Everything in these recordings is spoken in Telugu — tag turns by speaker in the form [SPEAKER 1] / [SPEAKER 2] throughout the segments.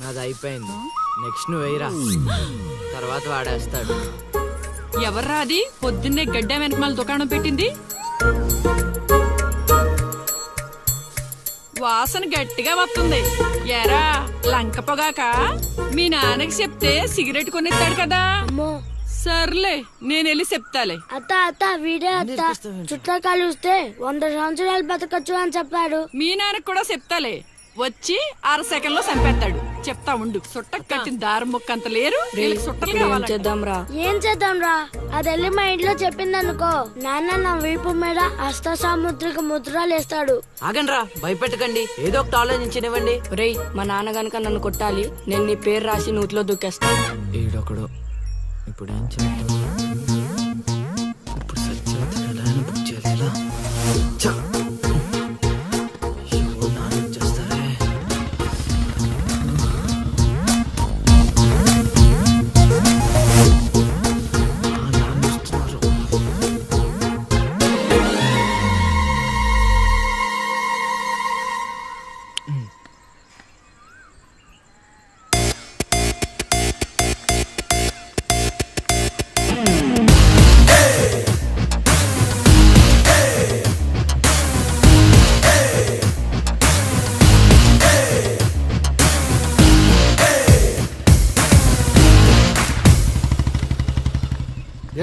[SPEAKER 1] నాది అయిపోయింది. నెక్స్ట్ నువ్వు వేయరా, తర్వాత వాడేస్తాడు.
[SPEAKER 2] ఎవర్రా అది పొద్దున్నే గడ్డ వెనకమాల దుకాణం పెట్టింది? వాసన గట్టిగా వస్తుంది. ఎరా లంక పొగాక? మీ నాన్నకి చెప్తే సిగరెట్ కొనిస్తాడు కదా. సర్లే నేను వెళ్ళి చెప్తాలే.
[SPEAKER 3] అత్త అత్త వీడే అత్త చుట్టూ కలిస్తే 100 సంవత్సరాలు బతకచ్చు అని చెప్పాడు.
[SPEAKER 2] మీ నాన్నకి కూడా చెప్తాలే, వచ్చి 6 సెకండ్లో చంపేస్తాడు. చెప్తా ఉండు. సుట్ట కట్టిన దారం ముక్క అంత లేరు.
[SPEAKER 3] ఏం చేద్దాం రా? అది వెళ్ళి మా ఇంట్లో చెప్పింది అనుకో, నాన్న నా వీపు మీద హస్త సాముద్రిక ముద్రలు వేస్తాడు.
[SPEAKER 1] ఆగండి రా, భయపెట్టకండి, ఏదో ఒకటి ఆలోచించనివ్వండి.
[SPEAKER 4] రేయ్, మా నాన్న గనక నన్ను కొట్టాలి, నేను నీ పేరు రాసి నూతిలో దూకేస్తాను.
[SPEAKER 1] ఈడొకడు. ఇప్పుడు ఏం చేద్దాం? ఇప్పుడు సత్యవతి ఎలా బుక్ చేయాలి?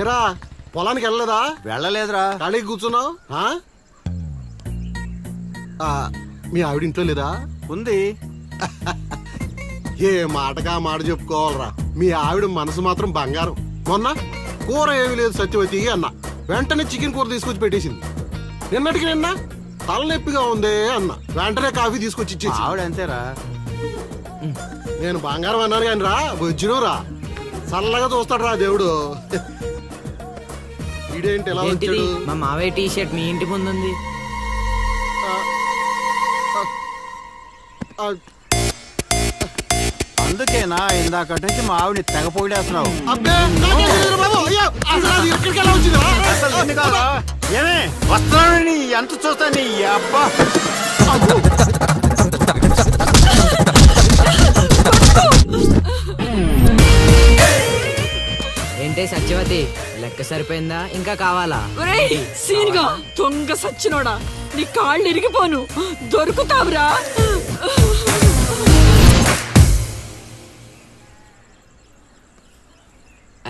[SPEAKER 5] ఏరా పొలానికి వెళ్ళలేదా?
[SPEAKER 6] వెళ్ళలేదురా.
[SPEAKER 5] ఖాళీకి కూర్చున్నావు? మీ ఆవిడ ఇంట్లో లేదా?
[SPEAKER 6] ఉంది.
[SPEAKER 5] ఏ మాటగా మాట చెప్పుకోవాలరా, మీ ఆవిడ మనసు మాత్రం బంగారం. మొన్న కూర ఏమి లేదు సత్యవతి అన్న, వెంటనే చికెన్ కూర తీసుకొచ్చి పెట్టేసింది. నిన్నటికి నిన్న తలనొప్పిగా ఉంది అన్న, వెంటనే కాఫీ తీసుకొచ్చి ఇచ్చేసి.
[SPEAKER 6] ఆవిడ అంతేరా.
[SPEAKER 5] నేను బంగారం అన్నాను కానీ రా, వచ్చినవురా, చల్లగా చూస్తాడు రా దేవుడు. ఇదేంటి ఎలా వచ్చాడు?
[SPEAKER 1] మా మావయ్య టీ షర్ట్ మీ ఇంటి ముందుంది.
[SPEAKER 6] అందుకేనా ఇందాకటి నుంచి మా ఆవిడని తెగ పొగిడేస్తున్నావు? ఏమే వస్తున్నాను, ఎంత చూస్తాను అబ్బా.
[SPEAKER 1] ఏంటే సత్యవతి, లెక్క సరిపోయిందా? ఇంకా కావాలా?
[SPEAKER 2] సీన్గా దొంగ సచ్చినోడా, నీ కాళ్ళు ఇరిగిపోను, దొరుకుతావురా.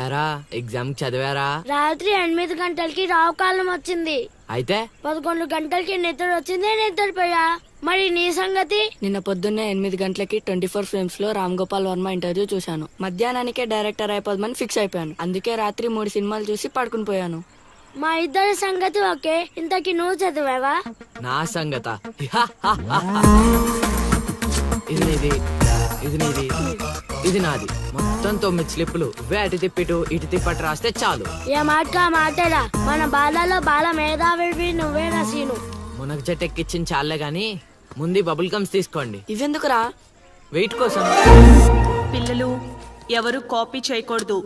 [SPEAKER 1] ఎరా ఎగ్జామ్ చదివారా?
[SPEAKER 3] రాత్రి 8 గంటలకి రావు కాలం వచ్చింది.
[SPEAKER 1] అయితే
[SPEAKER 3] 11 గంటలకి నిద్ర వచ్చింది, నిద్రపోయా. మరి నీ సంగతి?
[SPEAKER 4] నిన్న పొద్దున్నే 8 గంటలకి 24 ఫ్రేమ్స్ లో రామ్ గోపాల్ వర్మ ఇంటర్వ్యూ చూశాను. మధ్యాహ్నానికే డైరెక్టర్ అయిపోదామని ఫిక్స్ అయిపోయాను. అందుకే రాత్రి 3 సినిమాలు చూసి పడుకుని పోయాను.
[SPEAKER 3] మా ఇద్దరి సంగతి ఓకే. ఇంతకి నువ్వు చదివావా?
[SPEAKER 1] నా సంగత ఇది నీది, ఇది నీది, ఇది నాది. మొత్తం 9 స్లిప్పులు. ఇవే అటు తిప్పిటు ఇటు తిప్పటి రాస్తే చాలు.
[SPEAKER 3] ఏ మాటగా మాటేరా, మన బాలలో బాల మేధావి నువ్వే నసీను.
[SPEAKER 1] మునగ చెట్టు ఎక్కిచ్చిన చాలే గాని ముందు బబుల్ గమ్స్ తీసుకోండి.
[SPEAKER 4] ఇవెందుకురా?
[SPEAKER 1] వెయిట్ కోసం.
[SPEAKER 7] పిల్లలు ఎవరు కాపీ చేయకూడదు.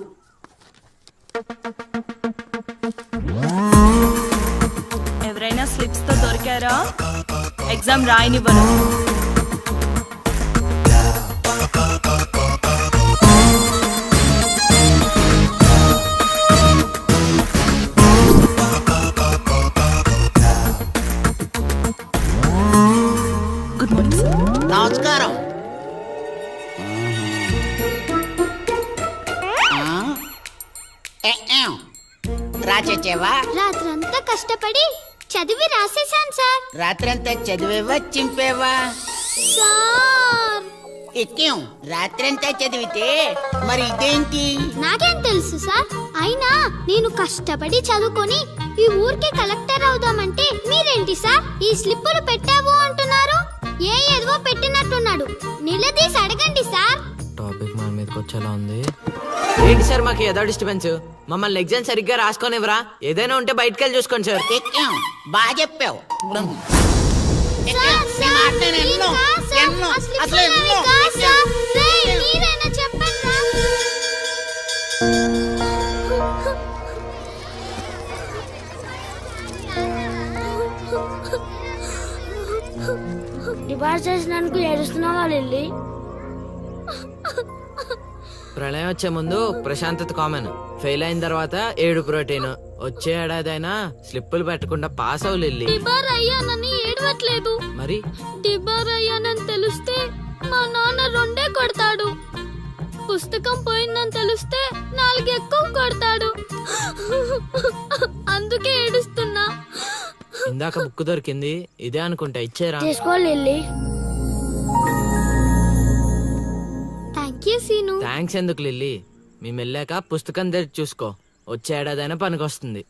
[SPEAKER 7] ఎవరైనా స్లిప్స్ తో దొరికారా? ఎగ్జామ్ రాయనివ్వను. Good morning sir.
[SPEAKER 8] నమస్కారం. రాచేవా?
[SPEAKER 9] రాత్రంతా కష్టపడి చదివి రాసేసాను సార్.
[SPEAKER 8] రాత్రంతా చదివేవా చింపేవా?
[SPEAKER 9] సార్
[SPEAKER 8] ఎక్కేం రాత్రంతా చదివితే మరి ఇదేంటి?
[SPEAKER 9] నాకేం తెలుసు సార్. అయినా నేను కష్టపడి చదువుకొని ఈ ఊరికి కలెక్టర్ అవుదామంటే మీరేంటి సార్ ఈ స్లిప్పులు పెట్టావు అంటున్నారు? ఏ ఏదో పెట్టినట్టున్నాడు. నిలదీసి అడగండి సార్.
[SPEAKER 1] టాపిక్ మన మీదకి వచ్చేలా ఉంది. ఏంటి సార్ మాకు ఏదో డిస్టర్బెన్స్? మమ్మల్ని ఎగ్జామ్ సరిగ్గా రాసుకోనివ్వరా? ఏదైనా ఉంటే బయటకు వెళ్ళి చూసుకోండి సార్.
[SPEAKER 8] ఎక్కేం బాగా చెప్పావు.
[SPEAKER 3] పాస్ చేసినందుకు ఏడుస్తున్నావా లిల్లీ?
[SPEAKER 1] ప్రళయం వచ్చే ముందు ప్రశాంతత కామన్, ఫెయిల్ అయిన తర్వాత ఏడు ప్రోటీన్. వచ్చే ఏడాదైనా స్లిప్పులు పెట్టకుండా పాస్ అవ్వలిల్లి.
[SPEAKER 9] డిబార్ అయ్యానని ఏడవట్లేదు.
[SPEAKER 1] మరి
[SPEAKER 9] డిబార్ అయ్యానని తెలిస్తే మా నాన్న 2 కొడతాడు. పుస్తకం పోయిందని తెలిస్తే 4 ఎక్కువ కొడతాడు. అందుకే ఏడుస్తున్నా.
[SPEAKER 1] ఇందాక బుక్ దొరికింది, ఇదే అనుకుంటా, ఇచ్చేరా.
[SPEAKER 3] తీసుకో Lily.
[SPEAKER 9] Thank you Seenu.
[SPEAKER 1] Thanks ఎందుకు లిల్లీ, మేము వెళ్ళాక పుస్తకం తెరిచి చూసుకో, వచ్చే ఏడాదైనా పనికొస్తుంది.